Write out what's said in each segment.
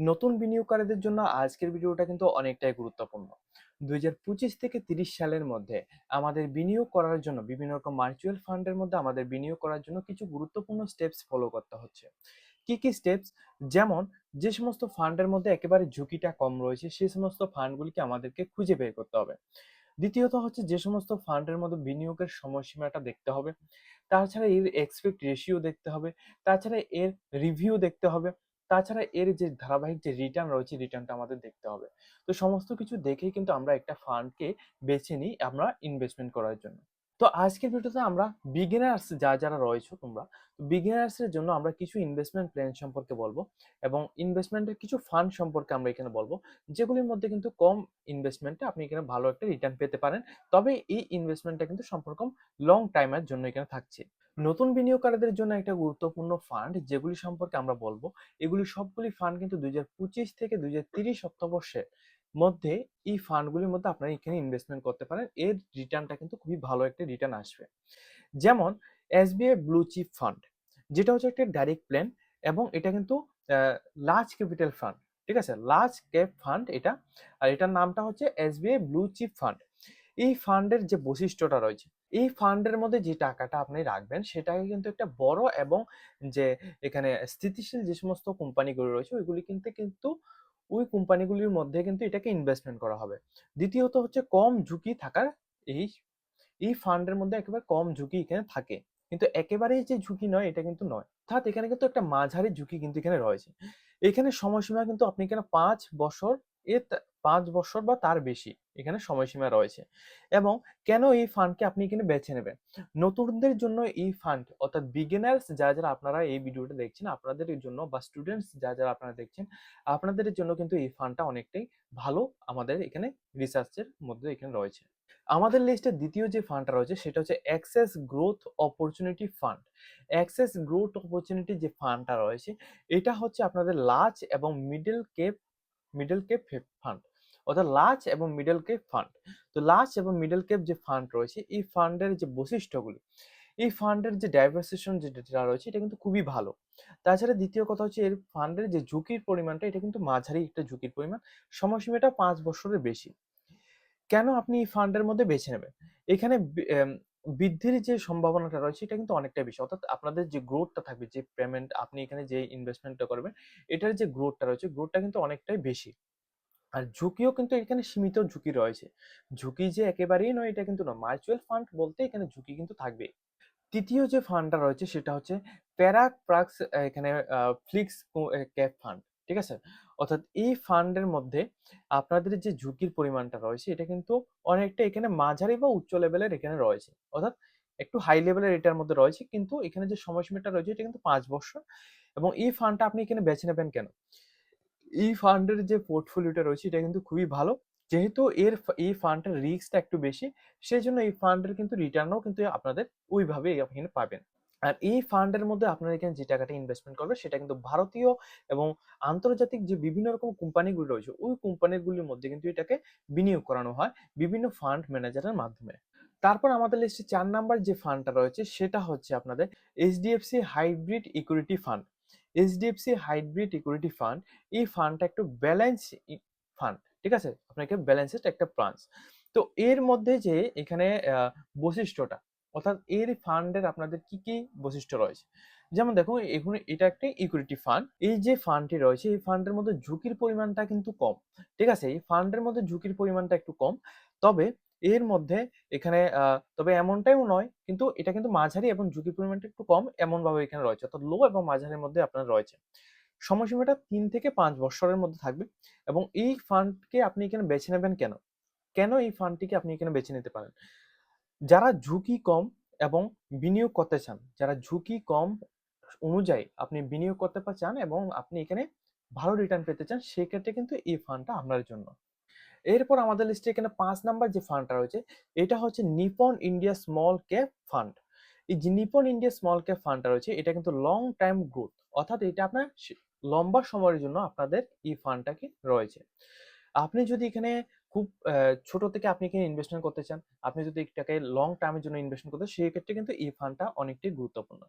নতুন বিনিয়োগকারীদের জন্য আজকের ভিডিওটা কিন্তু অনেকটাই গুরুত্বপূর্ণ। 2025 থেকে 30 সালের মধ্যে আমাদের বিনিয়োগ করার জন্য বিভিন্ন রকম মিউচুয়াল ফান্ডের মধ্যে আমাদের বিনিয়োগ করার জন্য কিছু গুরুত্বপূর্ণ স্টেপস ফলো করতে হচ্ছে। কি কি স্টেপস? যেমন যে সমস্ত ফান্ডের মধ্যে একেবারে ঝুঁকিটা কম রয়েছে সেই সমস্ত ফান্ডগুলিকে আমাদেরকে খুঁজে বের করতে হবে। দ্বিতীয়ত হচ্ছে যে সমস্ত ফান্ডের মধ্যে বিনিয়োগের সময়সীমাটা দেখতে হবে। তাছাড়া এর এক্সপেক্ট রেশিও দেখতে হবে। তাছাড়া এর রিভিউ দেখতে হবে। তাছাড়া এর যে ধারাবাহিক যে রিটার্ন রয়েছে রিটার্নটা আমাদের দেখতে হবে। তো সমস্ত কিছু দেখেই কিন্তু আমরা একটা ফান্ডকে বেছে নিই আমরা ইনভেস্টমেন্ট করার জন্য। তো আজকের ভিডিওতে আমরা বিগিনার্স যারা রয়েছো তোমরা, বিগিনার্স এর জন্য আমরা কিছু ইনভেস্টমেন্ট প্ল্যান সম্পর্কে বলবো এবং ইনভেস্টমেন্টের কিছু ফান্ড সম্পর্কে আমরা এখানে বলবো, যেগুলির মধ্যে কিন্তু কম ইনভেস্টমেন্টে আপনি এখানে ভালো একটা রিটার্ন পেতে পারেন। তবে এই ইনভেস্টমেন্টটা কিন্তু সম্পূর্ণ লং টাইমের জন্য এখানে থাকছে। নতুন বিনিয়োগকারীদের জন্য একটা গুরুত্বপূর্ণ ফান্ড যেগুলি সম্পর্কে আমরা বলবো, এগুলি সবগুলি ফান্ড কিন্তু 2025 থেকে 2030 অর্থবর্ষের মধ্যে এই ফান্ডগুলির মধ্যে আপনারা এখানে ইনভেস্টমেন্ট করতে পারেন। এর রিটার্নটা কিন্তু খুবই ভালো একটা রিটার্ন আসবে। যেমন এসবিআই ব্লু চিপ ফান্ড, যেটা হচ্ছে একটা ডাইরেক্ট প্ল্যান এবং এটা কিন্তু লার্জ ক্যাপিটাল ফান্ড। ঠিক আছে, লার্জ ক্যাপ ফান্ড এটা। আর এটার নামটা হচ্ছে এসবিআই ব্লু চিপ ফান্ড। এই ফান্ডের যে বৈশিষ্ট্যটা রয়েছে, এই ফান্ডের মধ্যে যে টাকাটা আপনি রাখবেন সেটাকে কিন্তু একটা বড় এবং যে এখানে স্থিতিশীল যে সমস্ত কোম্পানিগুলো রয়েছে ওইগুলি কিন্তু ওই কোম্পানিগুলির মধ্যে কিন্তু এটাকে ইনভেস্টমেন্ট করা হবে। দ্বিতীয়ত হচ্ছে কম ঝুঁকি থাকার এই এই ফান্ডের মধ্যে একেবারে কম ঝুঁকি এখানে থাকে, কিন্তু একেবারেই যে ঝুঁকি নয় এটা কিন্তু নয়, অর্থাৎ এখানে কিন্তু একটা মাঝারি ঝুঁকি কিন্তু এখানে রয়েছে। এখানে সময়সীমা কিন্তু আপনি এখানে 5 বছর, 5 বছর বা তার বেশি এখানে সময়সীমা রয়েছে। এবং কেন এই ফান্ডকে আপনি এখানে বেছে নেবেন? নতুনদের জন্য এই ফান্ড, অর্থাৎ বিগিনার্স যারা আপনারা এই ভিডিওটা দেখছেন আপনাদের জন্য, বা স্টুডেন্টস যারা আপনারা দেখছেন আপনাদের জন্য কিন্তু এই ফান্ডটা অনেকটাই ভালো। আমাদের এখানে রিসার্চের মধ্যে এখানে রয়েছে। আমাদের লিস্টে দ্বিতীয় যে ফান্ডটা রয়েছে সেটা হচ্ছে access growth opportunity fund. Access growth opportunity যে ফান্ডটা রয়েছে এটা হচ্ছে আপনাদের লার্জ এবং মিডল ক্যাপ ফান্ড, অর্থাৎ লার্জ এবং মিডল ক্যাপ ফান্ড। তো লার্জ এবং মিডল ক্যাপ যে ফান্ড রয়েছে এই ফান্ডের যে বৈশিষ্ট্যগুলি, এই ফান্ডের যে ডাইভারসিয়েশন যেটা রয়েছে এটা কিন্তু খুবই ভালো। তাছাড়া দ্বিতীয় কথা হচ্ছে এর ফান্ডের যে ঝুঁকির পরিমাণটা এটা কিন্তু মাঝারি একটা ঝুঁকির পরিমাণ। সময়সীমাটা 5 বছরের বেশি। কেন আপনি এই ফান্ডের মধ্যে বেছে নেবেন? এখানে বৃদ্ধির যে সম্ভাবনাটা রয়েছে এটা কিন্তু অনেকটাই বেশি। অর্থাৎ আপনাদের যে গ্রোথটা থাকবে, যে পেমেন্ট আপনি এখানে যে ইনভেস্টমেন্টটা করবেন, এটার যে গ্রোথটা রয়েছে, গ্রোথটা কিন্তু অনেকটাই বেশি। আর ঝুঁকিও কিন্তু এখানে সীমিত ঝুঁকি রয়েছে। ঝুঁকি যে একেবারেই নয় এটা কিন্তু নয়। মিউচুয়াল ফান্ড বলতে এখানে ঝুঁকি কিন্তু থাকবেই। তৃতীয় যে ফান্ডটা রয়েছে সেটা হচ্ছে প্যারাপ্রাক্স, এখানে ফ্লিক্স ক্যাপ ফান্ড। ঠিক আছে, অর্থাৎ এই ফান্ডের মধ্যে আপনাদের যে ঝুঁকির পরিমাণটা রয়েছে এটা কিন্তু অনেকটা এখানে মাঝারি বা উচ্চ লেভেলের এখানে রয়েছে, অর্থাৎ একটু হাই লেভেলের এটার মধ্যে রয়েছে, কিন্তু এখানে যে সময়সীমাটা রয়েছে এটা কিন্তু 5 বছর। এবং এই ফান্ডটা আপনি এখানে বেছে নেবেন কেন? এই ফান্ডের যে পোর্টফোলিওটা রয়েছে এটা কিন্তু খুবই ভালো। যেহেতু এই ফান্ডের রিস্কটা একটু বেশি, সেজন্য এই ফান্ডের কিন্তু রিটার্নও কিন্তু আপনাদের ওইভাবে এখানে পাবেন। আর এই ফান্ডের মধ্যে আপনারা এখানে যে টাকাটা ইনভেস্টমেন্ট করবেন সেটা কিন্তু ভারতীয় এবং আন্তর্জাতিক যে বিভিন্ন রকম কোম্পানিগুলো রয়েছে ওই কোম্পানিগুলির মধ্যে কিন্তু এটাকে বিনিয়োগ করানো হয় বিভিন্ন ফান্ড ম্যানেজারের মাধ্যমে। তারপর আমাদের লিস্টে 4 নাম্বার যে ফান্ডটা রয়েছে সেটা হচ্ছে আপনাদের HDFC hybrid equity fund. HDFC hybrid equity fund, এই ফান্ডটা একটু ব্যালেন্স ফান্ড। ঠিক আছে, আপনাকে ব্যালেন্সের একটা ব্রাঞ্চ। তো এর মধ্যে যে এখানে বৈশিষ্ট্যটা, অর্থাৎ এর ফান্ডের আপনাদের কি কি বৈশিষ্ট্য রয়েছে, যেমন দেখো এখন এটা একটা ইকুইটি ফান্ড। এই যে ফান্ডটি রয়েছে এই ফান্ডের মধ্যে ঝুঁকির পরিমাণটা কিন্তু কম। ঠিক আছে, এই ফান্ডের মধ্যে ঝুঁকির পরিমাণটা একটু কম। তবে এর মধ্যে এখানে তবে এমনটাও নয়, কিন্তু এটা কিন্তু মাঝারি এবং ঝুঁকির পরিমাণটা একটু কম এমন ভাবে এখানে রয়েছে, অর্থাৎ লো এবং মাঝারির মধ্যে আপনার রয়েছে। সময়সীমাটা 3 থেকে 5 বছরের মধ্যে থাকবে। এবং এই ফান্ডকে আপনি এখানে বেছে নেবেন কেন? কেন এই ফান্ডটিকে আপনি এখানে বেছে নিতে পারেন? যারা ঝুঁকি কম এবং বিনিয়োগ করতে চান, যারা ঝুঁকি কম অনুযায়ী আপনি বিনিয়োগ করতে চান এবং আপনি এখানে ভালো রিটার্ন পেতে চান, সেক্ষেত্রে কিন্তু এই ফান্ডটা আপনার জন্য। এরপর আমাদের লিস্টে এখানে 5 নাম্বার যে ফান্ডটা রয়েছে এটা হচ্ছে Nipon India small cap fund. এই যে নিপন ইন্ডিয়া স্মল ক্যাপ ফান্ডটা রয়েছে এটা কিন্তু লং টাইম গ্রোথ, অর্থাৎ এটা আপনার লম্বা সময়ের জন্য আপনাদের এই ফান্ডটাকে রয়েছে। আপনি যদি এখানে খুব ছোট থেকে আপনি এখানে ইনভেস্টমেন্ট করতে চান, আপনি যদি এটাকে লং টার্মের জন্য ইনভেস্টমেন্ট করতে, সেই ক্ষেত্রে কিন্তু এই ফান্ডটা অনেকটাই গুরুত্বপূর্ণ।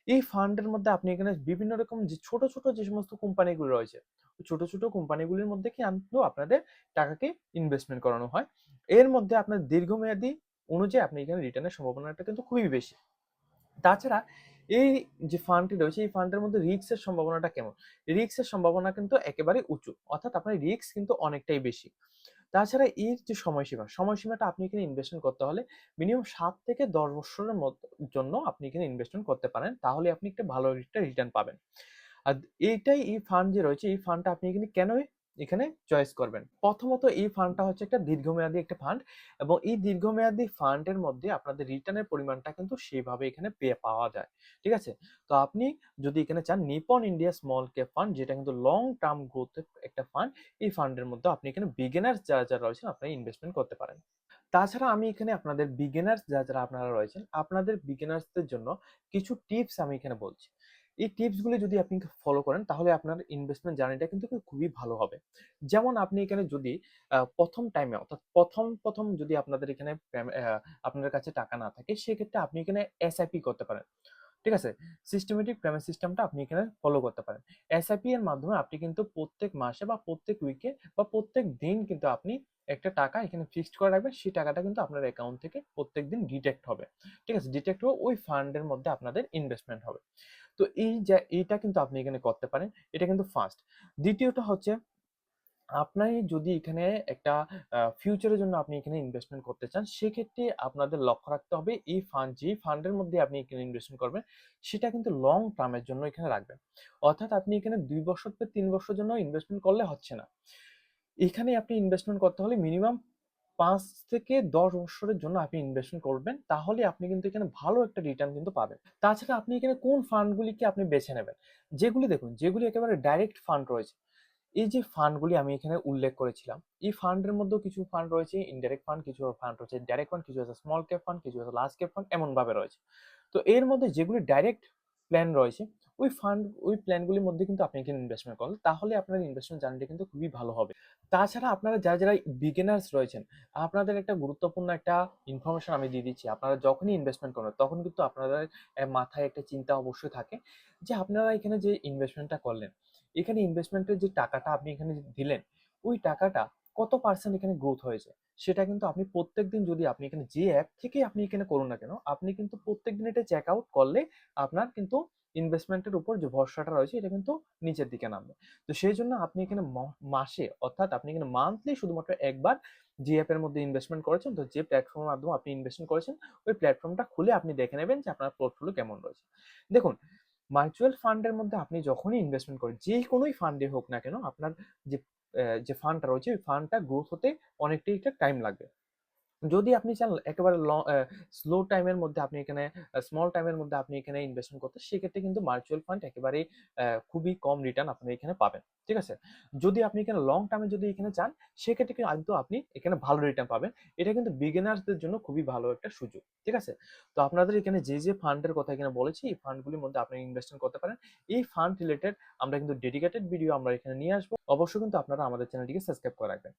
এই ফান্ডের মধ্যে আপনি এখানে বিভিন্ন রকম যে ছোট ছোট যে সমস্ত কোম্পানিগুলো রয়েছে, ওই ছোট ছোট কোম্পানিগুলির মধ্যে কিন্তু আপনাদের টাকাকে ইনভেস্টমেন্ট করানো হয়। এর মধ্যে আপনার দীর্ঘমেয়াদী অনুযায়ী আপনি এখানে রিটার্নের সম্ভাবনাটা কিন্তু খুবই বেশি। তাছাড়া এই যে ফান্ডটি রয়েছে, এই ফান্ডের মধ্যে রিস্কের সম্ভাবনাটা কেমন? রিস্কের সম্ভাবনা কিন্তু একেবারে উঁচু, অর্থাৎ আপনার রিস্ক কিন্তু অনেকটাই বেশি। তাছাড়া এর যে সময়সীমাটা আপনি এখানে ইনভেস্টমেন্ট করতে হলে মিনিমাম ৭ থেকে ১০ বছরের জন্য আপনি এখানে ইনভেস্টমেন্ট করতে পারেন। তাহলে আপনি একটা ভালো একটা রিটার্ন পাবেন। আর এইটাই, এই ফান্ড যে রয়েছে, এই ফান্ডটা আপনি এখানে কেন এখানে চয়েস করবেন? প্রথমত এই ফান্ডটা হচ্ছে একটা দীর্ঘমেয়াদী একটা ফান্ড, এবং এই দীর্ঘমেয়াদী ফান্ডের মধ্যে আপনাদের রিটার্নের পরিমাণটা কিন্তু সেভাবে এখানে পাওয়া যায়। ঠিক আছে? তো আপনি যদি এখানে চান Nipon India small cap fund, যেটা কিন্তু লং টার্ম গ্রোথ এর একটা ফান্ড, এই ফান্ডের মধ্যে আপনি এখানে বিগিনার্স যারা রয়েছেন আপনারা ইনভেস্টমেন্ট করতে পারেন। তাছাড়া আমি এখানে আপনাদের বিগিনার্স যারা আপনারা রয়েছেন, আপনাদের বিগিনার্সদের জন্য কিছু টিপস আমি এখানে বলছি। এই টিপসগুলি যদি আপনি ফলো করেন তাহলে আপনার ইনভেস্টমেন্ট জার্নিটা কিন্তু খুবই ভালো হবে। যেমন আপনি এখানে যদি ১ম টাইমে, অর্থাৎ ১ম যদি আপনাদের এখানে আপনার কাছে টাকা না থাকে, সেক্ষেত্রে আপনি এখানে এসআইপি করতে পারেন। ঠিক আছে? সিস্টেমেটিক পেমেন্ট সিস্টেমটা আপনি এখানে ফলো করতে পারেন। এসআইপি এর মাধ্যমে আপনি কিন্তু প্রত্যেক মাসে বা প্রত্যেক উইকে বা প্রত্যেক দিন কিন্তু আপনি একটা টাকা এখানে ফিক্সড করে রাখবেন। সেই টাকাটা কিন্তু আপনার অ্যাকাউন্ট থেকে প্রত্যেকদিন ডিডাক্ট হবে। ঠিক আছে? ডিডাক্ট হয়ে ওই ফান্ডের মধ্যে আপনাদের ইনভেস্টমেন্ট হবে। তো এইটা কিন্তু আপনি এখানে করতে পারেন। এটা কিন্তু ফার্স্ট। দ্বিতীয়টা হচ্ছে, আপনি যদি এখানে একটা ফিউচারের জন্য আপনি এখানে ইনভেস্টমেন্ট করতে চান, সেক্ষেত্রে আপনাদের লক্ষ্য রাখতে হবে এই ফান্ড, যে ফান্ডের মধ্যে আপনি এখানে ইনভেস্টমেন্ট করবেন, সেটা কিন্তু লং টার্মের জন্য এখানে রাখবেন। অর্থাৎ আপনি এখানে ২ বছর থেকে ৩ বছরের জন্য ইনভেস্টমেন্ট করলে হচ্ছে না। এখানে আপনি ইনভেস্টমেন্ট করতে হলে মিনিমাম ৫ থেকে ১০ বছরের জন্য আপনি ইনভেস্টমেন্ট করবেন। তাহলে আপনি কিন্তু এখানে ভালো একটা রিটার্ন কিন্তু পাবেন। তাছাড়া আপনি এখানে কোন ফান্ডগুলিকে আপনি বেছে নেবেন? যেগুলি দেখুন, যেগুলি একেবারে ডাইরেক্ট ফান্ড রয়েছে। এই যে ফান্ডগুলি আমি এখানে উল্লেখ করেছিলাম, এই ফান্ডের মধ্যেও কিছু ফান্ড রয়েছে ইনডাইরেক্ট ফান্ড, কিছু ফান্ড রয়েছে ডাইরেক্ট ফান্ড, কিছু আছে স্মল ক্যাপ ফান্ড, কিছু আছে লার্জ ক্যাপ ফান্ড, এমন ভাবে রয়েছে। তো এর মধ্যে যেগুলি ডাইরেক্ট প্ল্যান রয়েছে, ওই প্ল্যানগুলির মধ্যে কিন্তু আপনি এখানে ইনভেস্টমেন্ট করেন, তাহলে আপনার ইনভেস্টমেন্ট জার্নিটা কিন্তু খুবই ভালো হবে। তাছাড়া আপনারা যারা বিগিনার্স রয়েছেন, আপনাদের একটা গুরুত্বপূর্ণ একটা ইনফরমেশন আমি দিয়ে দিচ্ছি। আপনারা যখনই ইনভেস্টমেন্ট করবেন, তখন কিন্তু আপনাদের মাথায় একটা চিন্তা অবশ্যই থাকে যে আপনারা এখানে যে ইনভেস্টমেন্টটা করলেন, এখানে ইনভেস্টমেন্টের যে টাকাটা আপনি এখানে দিলেন, ওই টাকাটা কত পার্সেন্ট এখানে গ্রোথ হয়েছে? সেটা কিন্তু আপনি প্রত্যেকদিন, যদি আপনি এখানে যে অ্যাপ থেকে আপনি এখানে করুন না কেন, আপনি কিন্তু প্রত্যেকদিন এটা চেক আউট করলে আপনার কিন্তু ইনভেস্টমেন্টের উপর যে ভরসাটা রয়েছে, এটা কিন্তু নিচের দিকে নামবে। তো সেই জন্য আপনি এখানে মাসে, অর্থাৎ আপনি এখানে মান্থলি শুধুমাত্র একবার যে অ্যাপের মধ্যে ইনভেস্টমেন্ট করেছেন, তো যে প্ল্যাটফর্মের মাধ্যমে আপনি ইনভেস্টমেন্ট করেছেন, ওই প্ল্যাটফর্মটা খুলে আপনি দেখে নেবেন যে আপনার পোর্টফোলিও কেমন রয়েছে। দেখুন, মিউচুয়াল ফান্ডের মধ্যে আপনি যখনই ইনভেস্টমেন্ট করেন, যে কোনোই ফান্ডে হোক না কেন, আপনার যে যে ফান্ডটা রয়েছে, ওই ফান্ডটা গ্রোথ হতে অনেকটাই টাইম লাগবে। যদি আপনি চান একেবারে স্লো টাইমের মধ্যে আপনি এখানে, স্মল টাইমের মধ্যে আপনি এখানে ইনভেস্টমেন্ট করতে, সেক্ষেত্রে কিন্তু মিউচুয়াল ফান্ড একেবারেই খুবই কম রিটার্ন আপনি এখানে পাবেন। ঠিক আছে? যদি আপনি এখানে লং টার্মে যদি এখানে চান, সেক্ষেত্রে কিন্তু আপনি এখানে ভালো রিটার্ন পাবেন। এটা কিন্তু বিগিনারদের জন্য খুবই ভালো একটা সুযোগ। ঠিক আছে? তো আপনাদের এখানে যে ফান্ডের কথা এখানে বলেছি, এই ফান্ডগুলির মধ্যে আপনি ইনভেস্টমেন্ট করতে পারেন। এই ফান্ড রিলেটেড আমরা কিন্তু ডেডিকেটেড ভিডিও আমরা এখানে নিয়ে আসবো। অবশ্যই কিন্তু আপনারা আমাদের চ্যানেলটিকে সাবস্ক্রাইব করে রাখবেন।